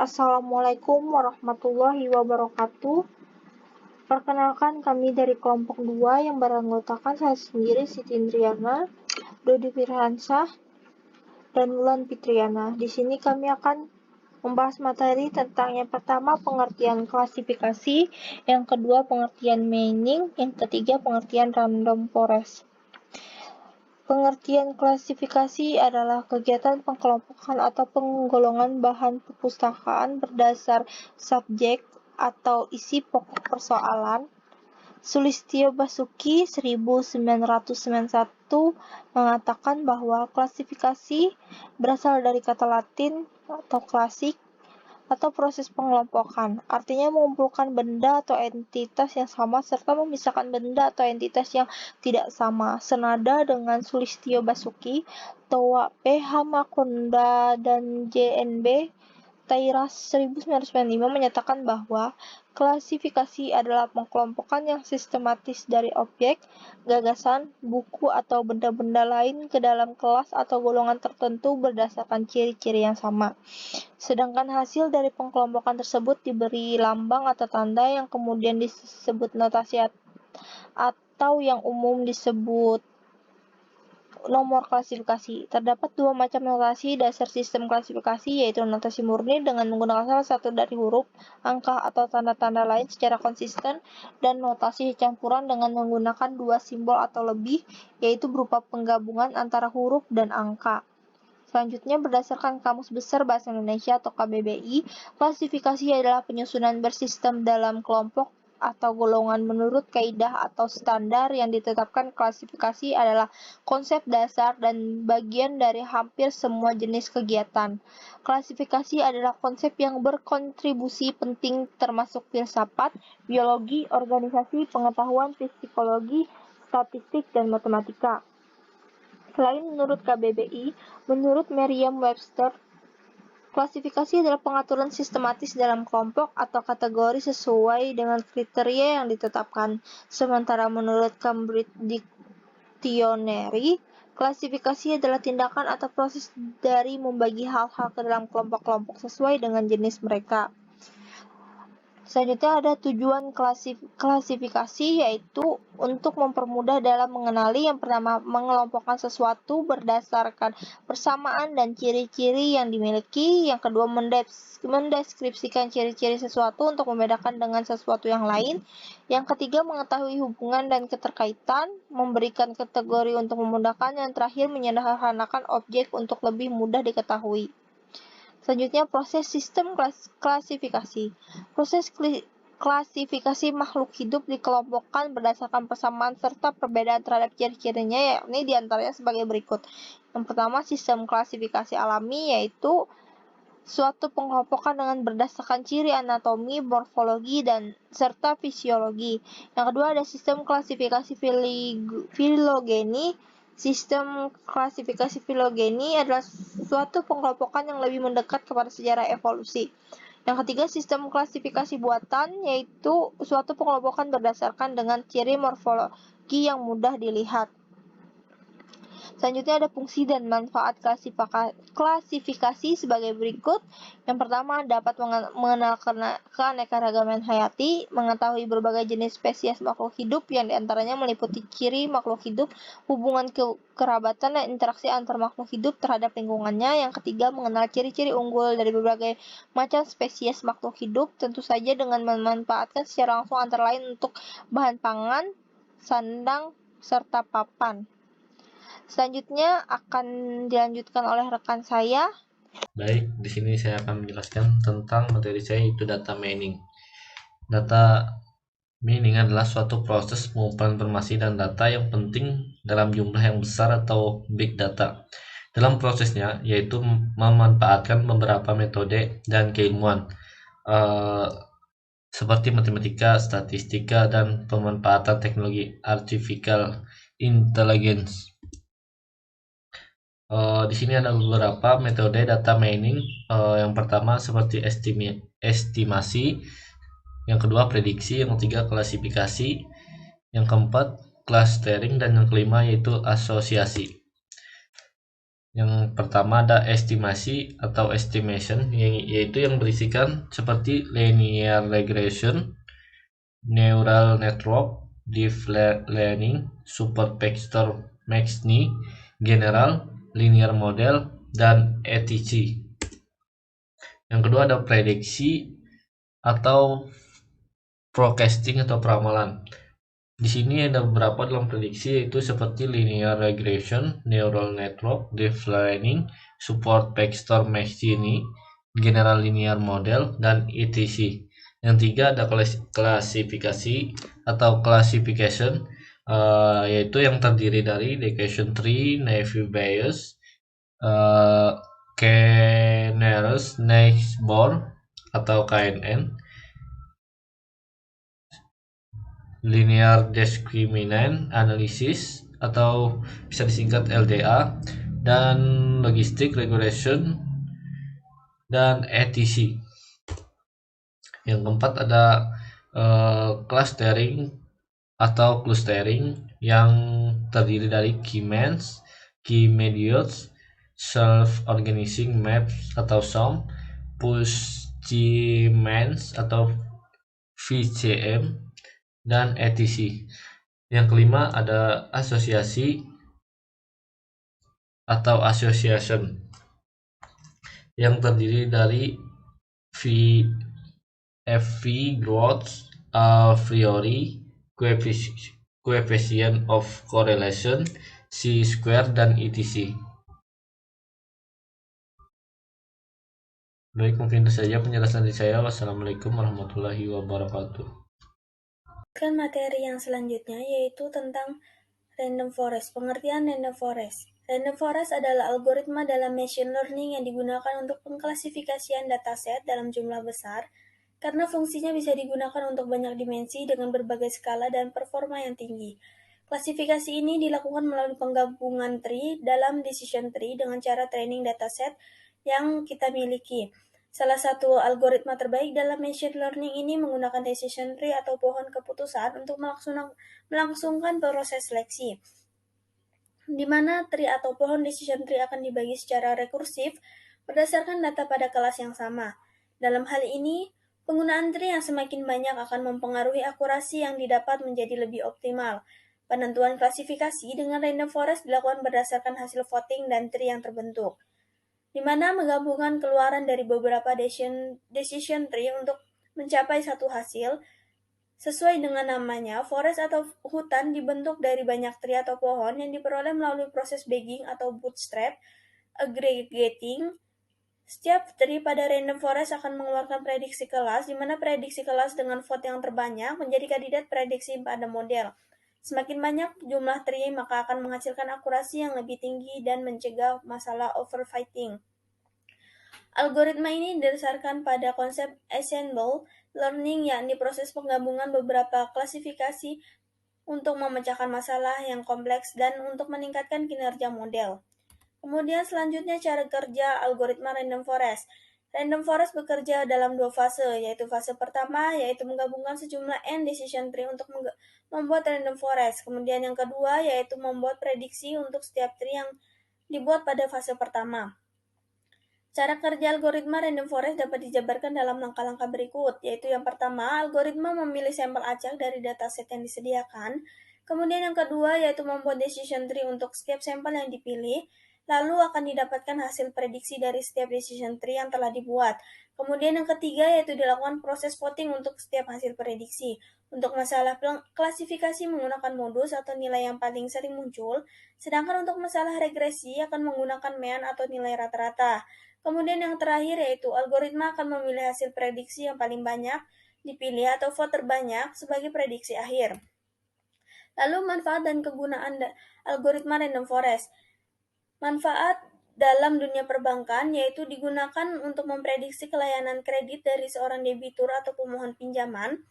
Assalamualaikum warahmatullahi wabarakatuh. Perkenalkan, kami dari kelompok 2 yang beranggotakan saya sendiri, Siti Indriana, Dodi Firhansyah, dan Wulan Fitriana. Di sini kami akan membahas materi tentang yang pertama pengertian klasifikasi, yang kedua pengertian meaning, yang ketiga pengertian random forest. Pengertian klasifikasi adalah kegiatan pengkelompokan atau penggolongan bahan perpustakaan berdasar subjek atau isi pokok persoalan. Sulistyo Basuki 1991 mengatakan bahwa klasifikasi berasal dari kata Latin atau klasik atau proses pengelompokan, artinya mengumpulkan benda atau entitas yang sama serta memisahkan benda atau entitas yang tidak sama. Senada dengan Sulistyo Basuki, Towa P. Hamakonda dan JNB Tairas 1995 menyatakan bahwa klasifikasi adalah pengkelompokan yang sistematis dari objek, gagasan, buku, atau benda-benda lain ke dalam kelas atau golongan tertentu berdasarkan ciri-ciri yang sama. Sedangkan hasil dari pengkelompokan tersebut diberi lambang atau tanda yang kemudian disebut notasi atau yang umum disebut nomor klasifikasi. Terdapat dua macam notasi dasar sistem klasifikasi, yaitu notasi murni dengan menggunakan salah satu dari huruf, angka, atau tanda-tanda lain secara konsisten, dan notasi campuran dengan menggunakan dua simbol atau lebih, yaitu berupa penggabungan antara huruf dan angka. Selanjutnya, berdasarkan Kamus Besar Bahasa Indonesia atau KBBI, klasifikasi adalah penyusunan bersistem dalam kelompok atau golongan menurut kaidah atau standar yang ditetapkan. Klasifikasi adalah konsep dasar dan bagian dari hampir semua jenis kegiatan. Klasifikasi adalah konsep yang berkontribusi penting termasuk filsafat, biologi, organisasi, pengetahuan, psikologi, statistik, dan matematika. Selain menurut KBBI, menurut Merriam-Webster, klasifikasi adalah pengaturan sistematis dalam kelompok atau kategori sesuai dengan kriteria yang ditetapkan. Sementara menurut Cambridge Dictionary, klasifikasi adalah tindakan atau proses dari membagi hal-hal ke dalam kelompok-kelompok sesuai dengan jenis mereka. Selanjutnya ada tujuan klasifikasi, yaitu untuk mempermudah dalam mengenali. Yang pertama, mengelompokkan sesuatu berdasarkan persamaan dan ciri-ciri yang dimiliki. Yang kedua, mendeskripsikan ciri-ciri sesuatu untuk membedakan dengan sesuatu yang lain. Yang ketiga, mengetahui hubungan dan keterkaitan, memberikan kategori untuk memudahkan. Yang terakhir, menyederhanakan objek untuk lebih mudah diketahui. Selanjutnya, proses sistem klasifikasi. Proses klasifikasi makhluk hidup dikelompokkan berdasarkan persamaan serta perbedaan terhadap ciri-cirinya, yakni diantaranya sebagai berikut. Yang pertama, sistem klasifikasi alami, yaitu suatu pengelompokan dengan berdasarkan ciri anatomi, morfologi, dan serta fisiologi. Yang kedua, ada sistem klasifikasi filogeni. Sistem klasifikasi filogeni adalah suatu pengelompokan yang lebih mendekat kepada sejarah evolusi. Yang ketiga, sistem klasifikasi buatan, yaitu suatu pengelompokan berdasarkan dengan ciri morfologi yang mudah dilihat. Selanjutnya ada fungsi dan manfaat klasifikasi sebagai berikut. Yang pertama, dapat mengenal keanekaragaman hayati, mengetahui berbagai jenis spesies makhluk hidup yang diantaranya meliputi ciri makhluk hidup, hubungan kerabatan dan interaksi antar makhluk hidup terhadap lingkungannya. Yang ketiga, mengenal ciri-ciri unggul dari berbagai macam spesies makhluk hidup, tentu saja dengan memanfaatkan secara langsung antara lain untuk bahan pangan, sandang, serta papan. Selanjutnya akan dilanjutkan oleh rekan saya. Baik, di sini saya akan menjelaskan tentang materi saya, yaitu data mining. Data mining adalah suatu proses pengumpulan informasi dan data yang penting dalam jumlah yang besar atau big data. Dalam prosesnya, yaitu memanfaatkan beberapa metode dan keilmuan seperti matematika, statistika, dan pemanfaatan teknologi artificial intelligence. Di sini ada beberapa metode data mining. Yang pertama seperti estimasi, yang kedua prediksi, yang ketiga klasifikasi, yang keempat clustering, dan yang kelima yaitu asosiasi. Yang pertama ada estimasi atau estimation, yaitu yang berisikan seperti linear regression, neural network, deep learning, super vector machine, general, linear model, dan etc. Yang kedua ada prediksi atau forecasting atau peramalan. Di sini ada beberapa dalam prediksi, yaitu seperti linear regression, neural network, deep learning, support vector machine, general linear model, dan etc. Yang tiga ada klasifikasi atau classification, yaitu yang terdiri dari decision tree, naive Bayes, K-nearest neighbor atau KNN, linear discriminant analysis atau bisa disingkat LDA, dan logistic regression, dan etc. Yang keempat ada clustering atau clustering yang terdiri dari key maps, key mediates, self-organizing maps atau SOM, push maps atau VCM, dan etc. Yang kelima ada asosiasi atau association yang terdiri dari FV growth a priori, coefficient of correlation, C-square, dan etc. Baik, mungkin itu saja penjelasan dari saya. Wassalamualaikum warahmatullahi wabarakatuh. Materi yang selanjutnya yaitu tentang random forest. Pengertian random forest. Random forest adalah algoritma dalam machine learning yang digunakan untuk pengklasifikasian dataset dalam jumlah besar karena fungsinya bisa digunakan untuk banyak dimensi dengan berbagai skala dan performa yang tinggi. Klasifikasi ini dilakukan melalui penggabungan tree dalam decision tree dengan cara training dataset yang kita miliki. Salah satu algoritma terbaik dalam machine learning ini menggunakan decision tree atau pohon keputusan untuk melangsungkan proses seleksi, di mana tree atau pohon decision tree akan dibagi secara rekursif berdasarkan data pada kelas yang sama. Dalam hal ini, penggunaan tree yang semakin banyak akan mempengaruhi akurasi yang didapat menjadi lebih optimal. Penentuan klasifikasi dengan random forest dilakukan berdasarkan hasil voting dan tree yang terbentuk, di mana menggabungkan keluaran dari beberapa decision tree untuk mencapai satu hasil. Sesuai dengan namanya, forest atau hutan dibentuk dari banyak tree atau pohon yang diperoleh melalui proses bagging atau bootstrap aggregating. Setiap tree pada random forest akan mengeluarkan prediksi kelas, di mana prediksi kelas dengan vote yang terbanyak menjadi kandidat prediksi pada model. Semakin banyak jumlah tree, maka akan menghasilkan akurasi yang lebih tinggi dan mencegah masalah overfitting. Algoritma ini didasarkan pada konsep ensemble learning, yakni proses penggabungan beberapa klasifikasi untuk memecahkan masalah yang kompleks dan untuk meningkatkan kinerja model. Kemudian selanjutnya cara kerja algoritma random forest. Random forest bekerja dalam dua fase, yaitu fase pertama yaitu menggabungkan sejumlah n decision tree untuk membuat random forest. Kemudian yang kedua yaitu membuat prediksi untuk setiap tree yang dibuat pada fase pertama. Cara kerja algoritma random forest dapat dijabarkan dalam langkah-langkah berikut, yaitu yang pertama, algoritma memilih sampel acak dari dataset yang disediakan. Kemudian yang kedua, yaitu membuat decision tree untuk setiap sampel yang dipilih, lalu akan didapatkan hasil prediksi dari setiap decision tree yang telah dibuat. Kemudian yang ketiga, yaitu dilakukan proses voting untuk setiap hasil prediksi. Untuk masalah klasifikasi menggunakan modus atau nilai yang paling sering muncul, sedangkan untuk masalah regresi akan menggunakan mean atau nilai rata-rata. Kemudian yang terakhir yaitu algoritma akan memilih hasil prediksi yang paling banyak dipilih atau vote terbanyak sebagai prediksi akhir. Lalu manfaat dan kegunaan algoritma random forest. Manfaat dalam dunia perbankan yaitu digunakan untuk memprediksi kelayanan kredit dari seorang debitur atau pemohon pinjaman.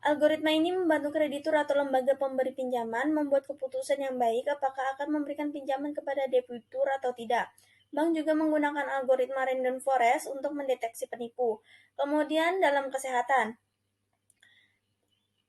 Algoritma ini membantu kreditur atau lembaga pemberi pinjaman membuat keputusan yang baik apakah akan memberikan pinjaman kepada debitur atau tidak. Bank juga menggunakan algoritma random forest untuk mendeteksi penipu. Kemudian dalam kesehatan.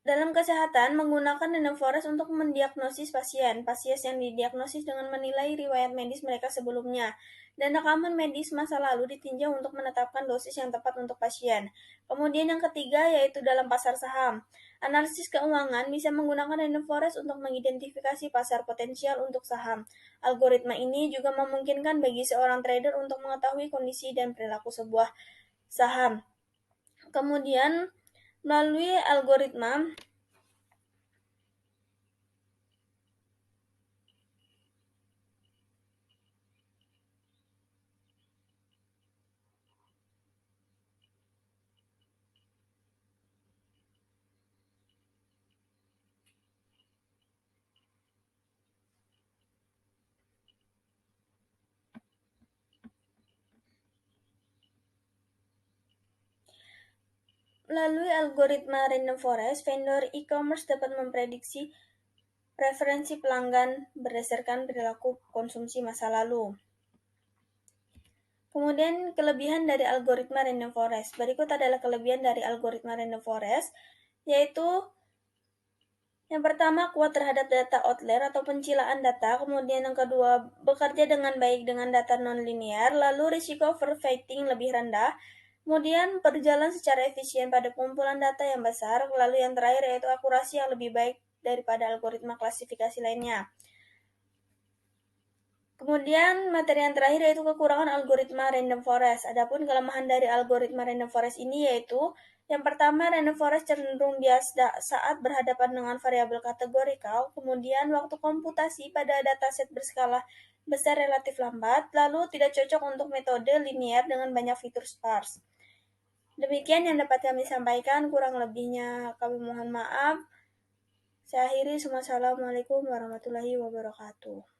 Dalam kesehatan, menggunakan random forest untuk mendiagnosis pasien. Pasien yang didiagnosis dengan menilai riwayat medis mereka sebelumnya, dan rekaman medis masa lalu ditinjau untuk menetapkan dosis yang tepat untuk pasien. Kemudian yang ketiga yaitu dalam pasar saham. Analisis keuangan bisa menggunakan random forest untuk mengidentifikasi pasar potensial untuk saham. Algoritma ini juga memungkinkan bagi seorang trader untuk mengetahui kondisi dan perilaku sebuah saham. Kemudian melalui algoritma Melalui algoritma random forest, vendor e-commerce dapat memprediksi preferensi pelanggan berdasarkan perilaku konsumsi masa lalu. Kemudian kelebihan dari algoritma random forest. Berikut adalah kelebihan dari algoritma random forest, yaitu yang pertama, kuat terhadap data outlier atau pencilaan data. Kemudian yang kedua, bekerja dengan baik dengan data non-linear. Lalu risiko overfitting lebih rendah. Kemudian berjalan secara efisien pada kumpulan data yang besar. Lalu yang terakhir yaitu akurasi yang lebih baik daripada algoritma klasifikasi lainnya. Kemudian materi yang terakhir yaitu kekurangan algoritma random forest. Adapun kelemahan dari algoritma random forest ini yaitu yang pertama, random forest cenderung bias saat berhadapan dengan variabel kategorikal. Kemudian waktu komputasi pada dataset berskala besar relatif lambat, lalu tidak cocok untuk metode linear dengan banyak fitur sparse. Demikian yang dapat kami sampaikan, kurang lebihnya kami mohon maaf. Saya akhiri, Assalamualaikum warahmatullahi wabarakatuh.